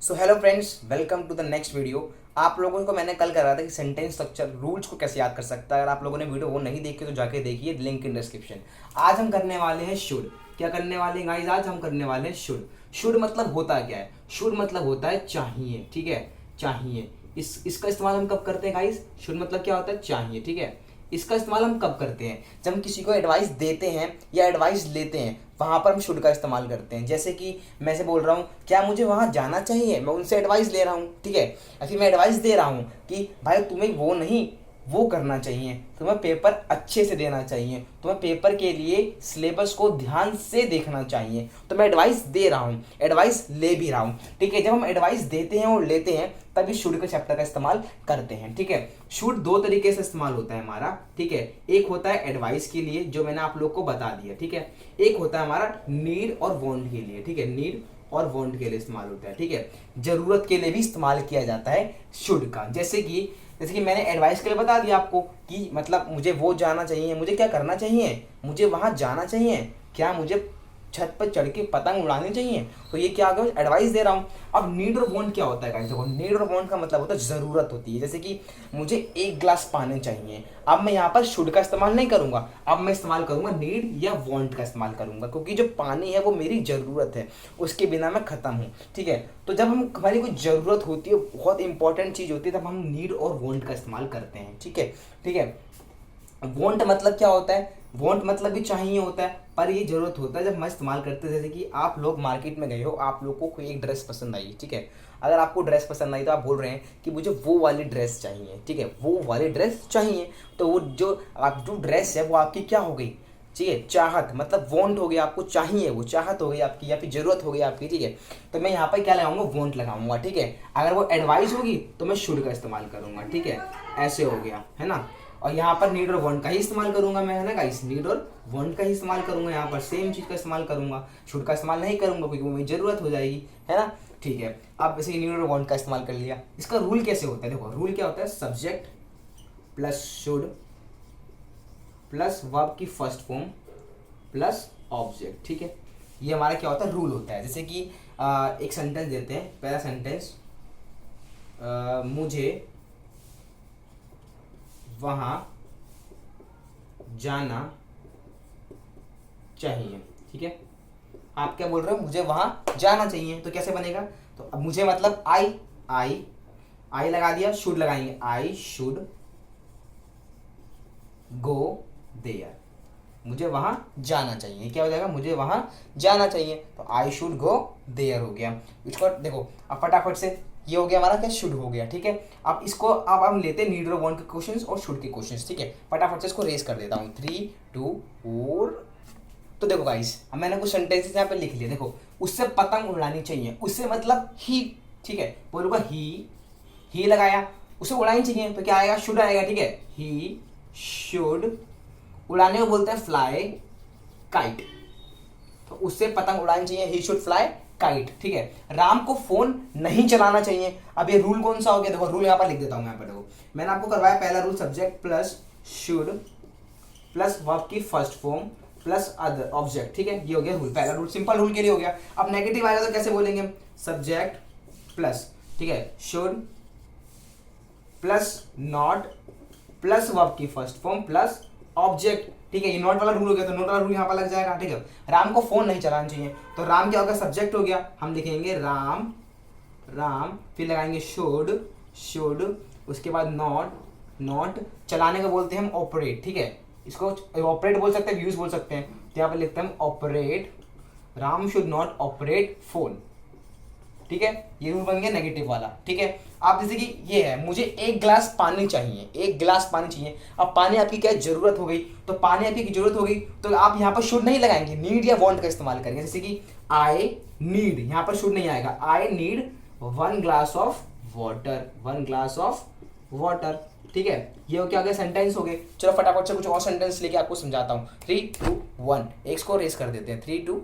So hello friends, welcome to the next video. आप लोगों को मैंने कल कराया था कि सेंटेंस स्ट्रक्चर रूल्स को कैसे याद कर सकता है। अगर आप लोगों ने वीडियो वो नहीं देखी तो जाके देखिए, लिंक इन डिस्क्रिप्शन। आज हम करने वाले हैं शुड। क्या करने वाले हैं गाइस? आज हम करने वाले हैं शुड। शुड मतलब होता क्या है? शुड मतलब होता है चाहिए, ठीक है, चाहिए। इसका इस्तेमाल हम कब करते हैं गाइस? शुड मतलब क्या होता है? चाहिए, ठीक है। इसका इस्तेमाल हम कब करते हैं? जब हम किसी को एडवाइस देते हैं या एडवाइस लेते हैं, वहां पर हम शुड का इस्तेमाल करते हैं। जैसे कि मैं से बोल रहा हूँ, क्या मुझे वहां जाना चाहिए? मैं उनसे एडवाइस ले रहा हूँ, ठीक है। या फिर मैं एडवाइस दे रहा हूँ कि भाई तुम्हें वो नहीं, वो करना चाहिए, तुम्हें पेपर अच्छे से देना चाहिए, तुम्हें पेपर के लिए सिलेबस को ध्यान से देखना चाहिए। तो मैं एडवाइस दे रहा हूँ, एडवाइस ले भी रहा हूँ, ठीक है। जब हम एडवाइस देते हैं और लेते हैं तभी शुड के चैप्टर का इस्तेमाल करते हैं, ठीक है। शुड दो तरीके से इस्तेमाल होता है हमारा, ठीक है। एक होता है एडवाइस के लिए, जो मैंने आप लोग को बता दिया, ठीक है। एक होता है हमारा नीड और वांट के लिए, ठीक है। नीड और वांट के लिए इस्तेमाल होता है, ठीक है। जरूरत के लिए भी इस्तेमाल किया जाता है शुड का। जैसे कि मैंने एडवाइस के लिए बता दिया आपको कि मतलब मुझे वो जाना चाहिए, मुझे क्या करना चाहिए, मुझे वहां जाना चाहिए, क्या मुझे छत पर चढ़ के पतंग उड़ानी चाहिए। तो ये क्या आ गया? एडवाइस दे रहा हूँ। अब नीड और वांट क्या होता है गाइस? देखो, नीड और वांट का मतलब होता है जरूरत होती है। जैसे कि मुझे एक गिलास पानी चाहिए, अब मैं यहाँ पर शुड का इस्तेमाल नहीं करूंगा, अब मैं इस्तेमाल करूंगा नीड या वांट का इस्तेमाल करूंगा, क्योंकि जो पानी है वो मेरी जरूरत है, उसके बिना मैं खत्म हूँ, ठीक है। तो जब हम हमारी कोई जरूरत होती है, बहुत इंपॉर्टेंट चीज होती है, तब हम नीड और वांट का इस्तेमाल करते हैं, ठीक है, ठीक है। वॉन्ट मतलब क्या होता है? वॉन्ट मतलब भी चाहिए होता है, पर ये जरूरत होता है जब हम इस्तेमाल करते हैं। जैसे कि आप लोग मार्केट में गए हो, आप लोग को कोई एक ड्रेस पसंद आई, ठीक है। अगर आपको ड्रेस पसंद आई तो आप बोल रहे हैं कि मुझे वो वाली ड्रेस चाहिए, ठीक है, वो वाली ड्रेस चाहिए। तो वो जो ड्रेस है वो आपकी क्या हो गई? चाहिए, चाहत, मतलब वॉन्ट हो गया, आपको चाहिए, वो चाहत हो गई आपकी या फिर जरूरत हो गई आपकी, ठीक है। तो मैं यहाँ पर क्या लगाऊंगा? वॉन्ट लगाऊंगा, ठीक है। अगर वो एडवाइस होगी तो मैं शुड का इस्तेमाल करूंगा, ठीक है। ऐसे हो गया, है ना। और यहाँ पर नीड और वांट का ही इस्तेमाल करूंगा मैं, है ना गाइस। नीड और वांट का ही इस्तेमाल करूंगा, यहाँ पर सेम चीज का इस्तेमाल करूंगा, शुड का इस्तेमाल नहीं करूंगा क्योंकि वो मेरी जरूरत हो जाएगी, है ना, ठीक है। अब वैसे नीड और वांट का इस्तेमाल कर लिया। इसका रूल कैसे होता है? देखो, रूल क्या होता है? Subject plus should plus verb की फर्स्ट फॉर्म प्लस ऑब्जेक्ट, ठीक है। ये हमारा क्या होता है? रूल होता है। जैसे कि एक सेंटेंस देते हैं। पहला सेंटेंस, मुझे वहां जाना चाहिए, ठीक है। आप क्या बोल रहे हो? मुझे वहां जाना चाहिए, तो कैसे बनेगा? तो अब मुझे मतलब आई लगा दिया, शुड लगाएंगे, आई शुड गो देयर। मुझे वहां जाना चाहिए, क्या हो जाएगा? मुझे वहां जाना चाहिए, तो आई शुड गो देयर हो गया। इसको देखो, अब फटाफट से ये हो गया हमारा, क्या? शुड हो गया, ठीक है। अब हम लेते हैं नीड और वांट के क्वेश्चंस और शुड के क्वेश्चंस, ठीक है। फटाफट से इसको रेस कर देता हूँ, 3 2 4। तो देखो गाइस, अब मैंने कुछ सेंटेंसेस यहाँ पे लिख लिए। देखो, उससे पतंग उड़ानी चाहिए, उससे मतलब ही, ठीक है। बोलूंगा ही लगाया, उसे उड़ानी चाहिए तो क्या आएगा? शुड आएगा, ठीक है। ही शुड, उड़ाने को बोलते हैं फ्लाई काइट, तो उससे पतंग उड़ानी चाहिए, ही शुड फ्लाई काइट, ठीक है। राम को फोन नहीं चलाना चाहिए। अब ये रूल कौन सा हो गया? देखो, रूल यहाँ पर लिख देता हूं। यहाँ पर देखो, मैंने आपको करवाया पहला रूल, subject plus should plus verb की first form plus other object, ठीक है। ये हो गया रूल, पहला रूल, सिंपल रूल के लिए हो गया। अब नेगेटिव आएगा तो कैसे बोलेंगे? सब्जेक्ट प्लस, ठीक है, should plus not plus verb की फर्स्ट फॉर्म प्लस ऑब्जेक्ट, ठीक है। ये नॉट वाला रूल हो गया, तो नॉट वाला रूल यहाँ पर लग जाएगा, ठीक है। राम को फोन नहीं चलाना चाहिए, तो राम क्या होगा? सब्जेक्ट हो गया, हम लिखेंगे राम, फिर लगाएंगे शुड, उसके बाद नॉट चलाने का बोलते हैं हम ऑपरेट, ठीक है। इसको ऑपरेट बोल सकते हैं, यूज बोल सकते हैं, तो यहाँ पर लिखते हैं हम operate, Ram should not operate phone, ठीक है। ये रूल बन गया नेगेटिव वाला, ठीक है। आप जैसे कि ये है, मुझे एक गिलास पानी चाहिए, एक गिलास पानी चाहिए। अब पानी आपकी क्या जरूरत हो गई, तो पानी आपकी जरूरत हो गई, तो आप यहाँ पर शुड नहीं लगाएंगे, नीड या वांट का इस्तेमाल करेंगे। जैसे कि आई नीड, यहाँ पर शुड नहीं आएगा, I need 1 glass of water, 1 glass of water, ठीक है। ये हो क्या गया? सेंटेंस हो गए। चलो फटाफट से कुछ और सेंटेंस लेके आपको समझाता हूँ। 3 2 1, एक को रेस कर देते हैं, 3 2